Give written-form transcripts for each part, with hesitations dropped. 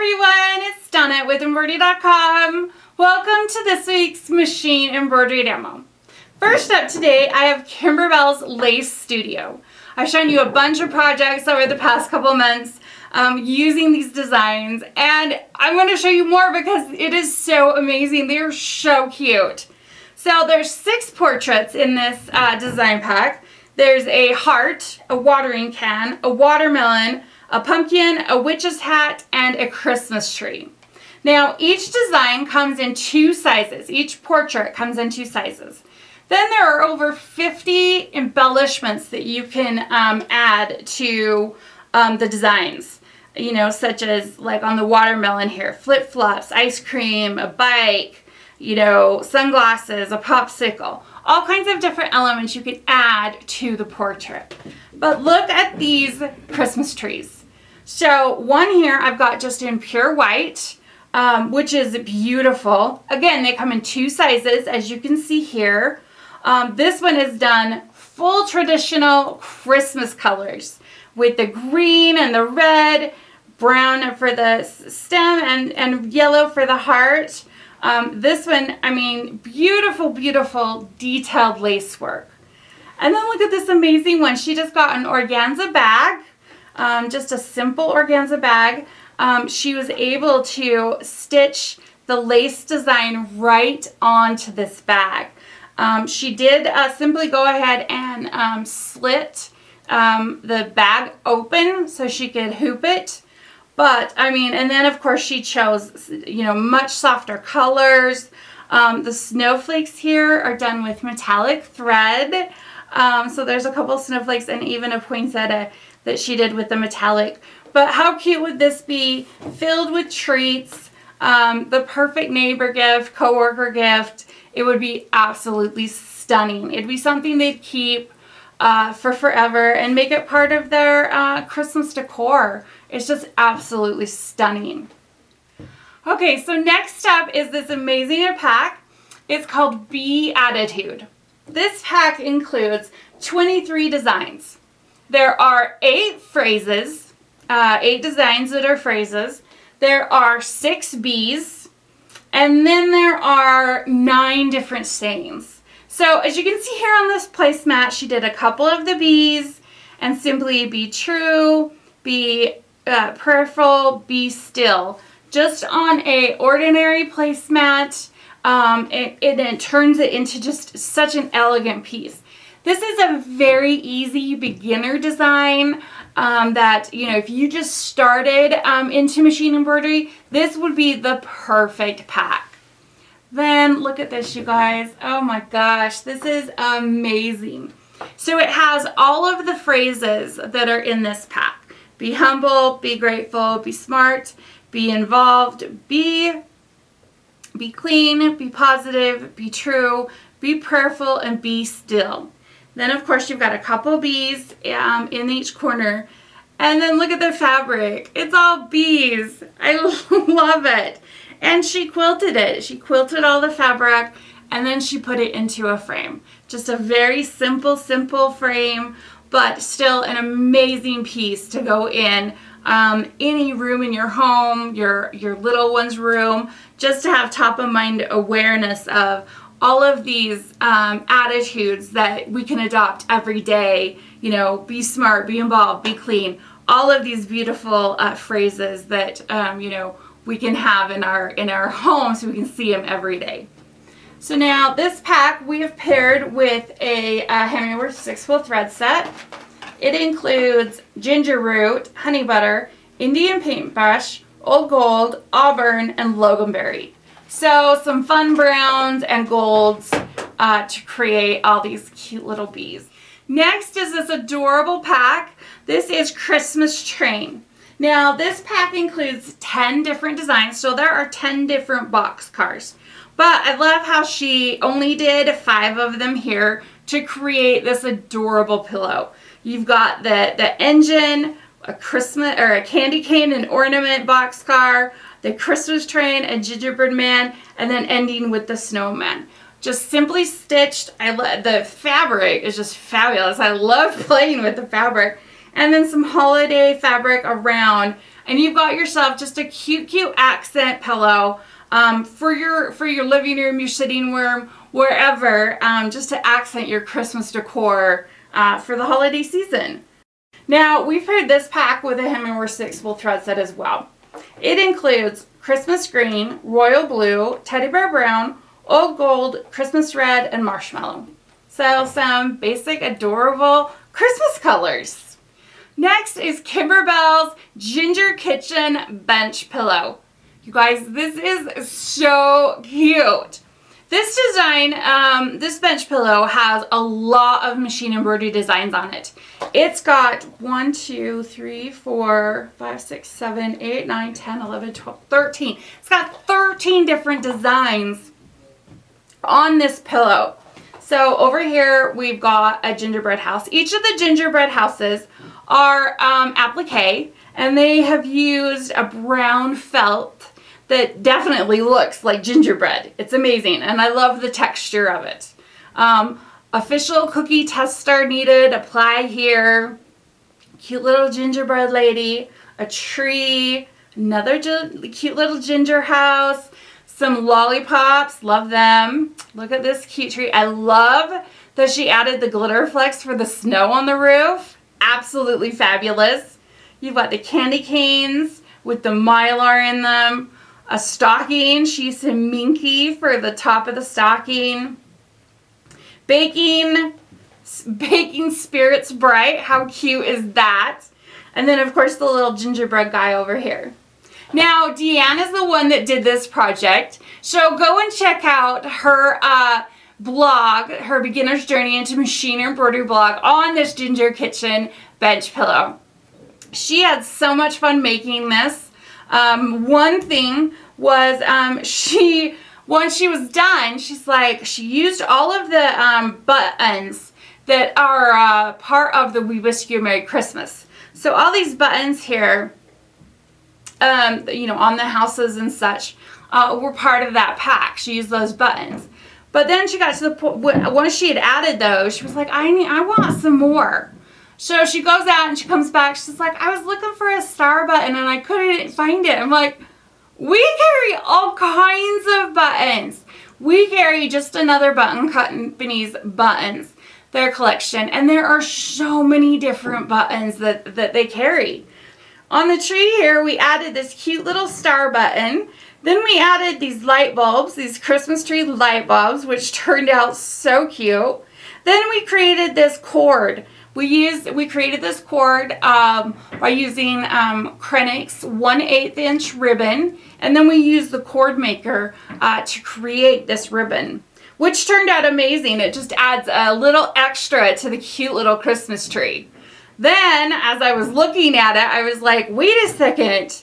everyone, it's Donnett with Embroidery.com. Welcome to this week's machine embroidery demo. First up today, I have Kimberbell's Lace Studio. I've shown you a bunch of projects over the past couple months using these designs, and I'm going to show you more because it is so amazing. They are so cute. So there's 6 portraits in this design pack. There's a heart, a watering can, a watermelon, a pumpkin, a witch's hat, and a Christmas tree. Now, each design comes in 2 sizes. Each portrait comes in 2 sizes. Then there are over 50 embellishments that you can add to the designs. You know, such as like on the watermelon here, flip-flops, ice cream, a bike, you know, sunglasses, a popsicle. All kinds of different elements you can add to the portrait. But look at these Christmas trees. So one here I've got just in pure white, which is beautiful. Again, they come in 2 sizes, as you can see here. This one is done full traditional Christmas colors with the green and the red, brown for the stem, and yellow for the heart. This one, I mean, beautiful, beautiful detailed lace work. And then look at this amazing one. She just got an organza bag. Just a simple organza bag. She was able to stitch the lace design right onto this bag. She did simply go ahead and slit the bag open so she could hoop it. But, I mean, and then of course she chose, you know, much softer colors. The snowflakes here are done with metallic thread. So there's a couple snowflakes and even a poinsettia that she did with the metallic. But how cute would this be? Filled with treats, the perfect neighbor gift, coworker gift. It would be absolutely stunning. It'd be something they'd keep for forever and make it part of their Christmas decor. It's just absolutely stunning. Okay, so next up is this amazing pack. It's called Bee Attitude. This pack includes 23 designs. There are 8 phrases, 8 designs that are phrases. There are 6 bees, and then there are 9 different sayings. So as you can see here on this placemat, she did a couple of the bees and simply be true, be prayerful, be still. Just on a ordinary placemat, it turns it into just such an elegant piece. This is a very easy beginner design that, you know, if you just started into machine embroidery, this would be the perfect pack. Then look at this, you guys. Oh my gosh, this is amazing. So it has all of the phrases that are in this pack. Be humble, be grateful, be smart, be involved, be clean, be positive, be true, be prayerful, and be still. Then, of course, you've got a couple bees in each corner. And then look at the fabric. It's all bees. I love it. And she quilted it. She quilted all the fabric, and then she put it into a frame. Just a very simple frame, but still an amazing piece to go in any room in your home, your little one's room, just to have top of mind awareness of all of these attitudes that we can adopt every day. You know, be smart, be involved, be clean. All of these beautiful phrases that you know, we can have in our home so we can see them every day. So now this pack we have paired with a Hemingway 6-wool thread set. It includes ginger root, honey butter, Indian paintbrush, old gold, auburn, and loganberry. So some fun browns and golds to create all these cute little bees. Next is this adorable pack. This is Christmas Train. Now this pack includes 10 different designs, so there are 10 different boxcars. But I love how she only did 5 of them here to create this adorable pillow. You've got the engine, a Christmas or a candy cane and ornament boxcar, the Christmas train, a gingerbread man, and then ending with the snowman. Just simply stitched. The fabric is just fabulous. I love playing with the fabric. And then some holiday fabric around and you've got yourself just a cute accent pillow for your living room, your sitting room, wherever, just to accent your Christmas decor for the holiday season. Now, we've paired this pack with a hem and worsted thread set as well. It includes Christmas green, royal blue, teddy bear brown, old gold, Christmas red, and marshmallow. So some basic, adorable Christmas colors. Next is Kimberbell's Ginger Kitchen Bench Pillow. You guys, this is so cute. This design, this bench pillow has a lot of machine embroidery designs on it. It's got 1, 2, 3, 4, 5, 6, 7, 8, 9, 10, 11, 12, 13. It's got 13 different designs on this pillow. So over here, we've got a gingerbread house. Each of the gingerbread houses are applique, and they have used a brown felt that definitely looks like gingerbread. It's amazing, and I love the texture of it. Official cookie tester needed, apply here. Cute little gingerbread lady, a tree, another cute little ginger house, some lollipops, love them. Look at this cute tree. I love that she added the glitter flecks for the snow on the roof. Absolutely fabulous. You've got the candy canes with the mylar in them. A stocking, she used some minky for the top of the stocking. Baking spirits bright. How cute is that? And then of course the little gingerbread guy over here. Now Deanne is the one that did this project. So go and check out her blog, her beginner's journey into machine embroidery blog on this Ginger Kitchen bench pillow. She had so much fun making this. One thing was once she was done, she's like, she used all of the buttons that are part of the We Wish You a Merry Christmas. So all these buttons here, you know, on the houses and such, were part of that pack. She used those buttons. But then she got to the point, once she had added those, she was like, I want some more. So she goes out and she comes back. She's like, I was looking for a star button and I couldn't find it. I'm like, we carry all kinds of buttons. We carry Just Another Button Company's buttons, their collection. And there are so many different buttons that they carry. On the tree here, we added this cute little star button. Then we added these light bulbs, these Christmas tree light bulbs, which turned out so cute. Then we created this cord. We created this cord by using Krennic's 1/8 inch ribbon, and then we used the cord maker to create this ribbon, which turned out amazing. It just adds a little extra to the cute little Christmas tree. Then, as I was looking at it, I was like, wait a second,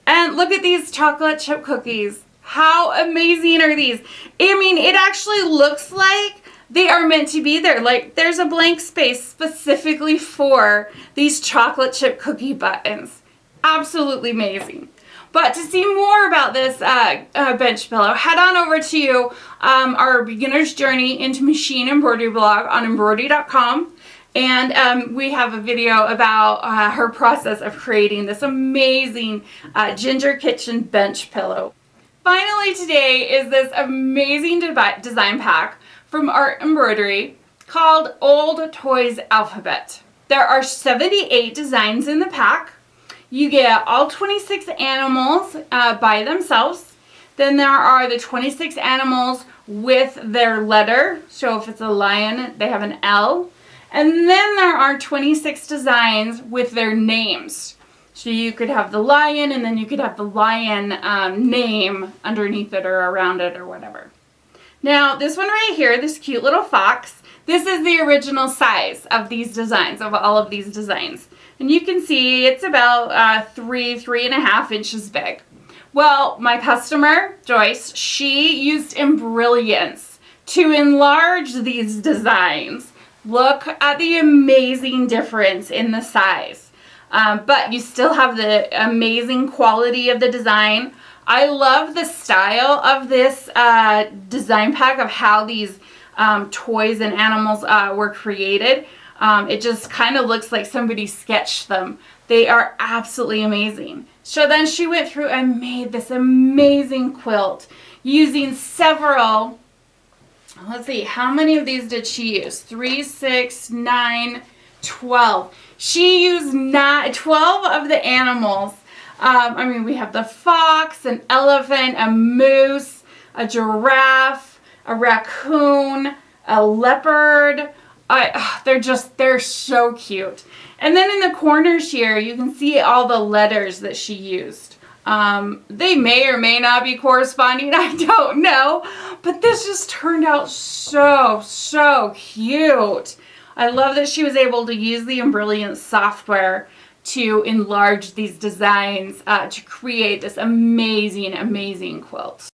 and look at these chocolate chip cookies. How amazing are these? I mean, it actually looks like they are meant to be there. Like there's a blank space specifically for these chocolate chip cookie buttons. Absolutely amazing. But to see more about this bench pillow, head on over to our beginner's journey into machine embroidery blog on embroidery.com. And we have a video about her process of creating this amazing Ginger Kitchen bench pillow. Finally today is this amazing design pack from Art Embroidery called Old Toys Alphabet. There are 78 designs in the pack. You get all 26 animals by themselves. Then there are the 26 animals with their letter. So if it's a lion, they have an L. And then there are 26 designs with their names. So you could have the lion, and then you could have the lion name underneath it or around it or whatever. Now, this one right here, this cute little fox, this is the original size of these designs, of all of these designs. And you can see it's about 3.5 inches big. Well, my customer, Joyce, she used Embrilliance to enlarge these designs. Look at the amazing difference in the size. But you still have the amazing quality of the design. I love the style of this design pack, of how these toys and animals were created. It just kind of looks like somebody sketched them. They are absolutely amazing. So then she went through and made this amazing quilt using several, let's see, how many of these did she use? 3, 6, 9, 12. She used 12 of the animals. I mean, we have the fox, an elephant, a moose, a giraffe, a raccoon, a leopard. They're so cute. And then in the corners here, you can see all the letters that she used. They may or may not be corresponding, I don't know. But this just turned out so cute. I love that she was able to use the Embroidery software to enlarge these designs to create this amazing quilt.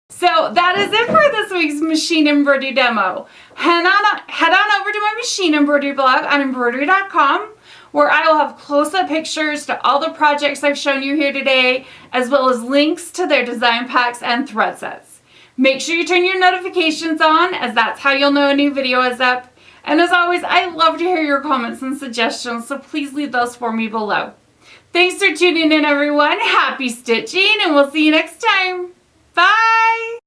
So that is it for this week's machine embroidery demo. Head on over to my machine embroidery blog on embroidery.com, where I will have close-up pictures to all the projects I've shown you here today, as well as links to their design packs and thread sets. Make sure you turn your notifications on, as that's how you'll know a new video is up. And as always, I love to hear your comments and suggestions, so please leave those for me below. Thanks for tuning in, everyone. Happy stitching, and we'll see you next time. Bye!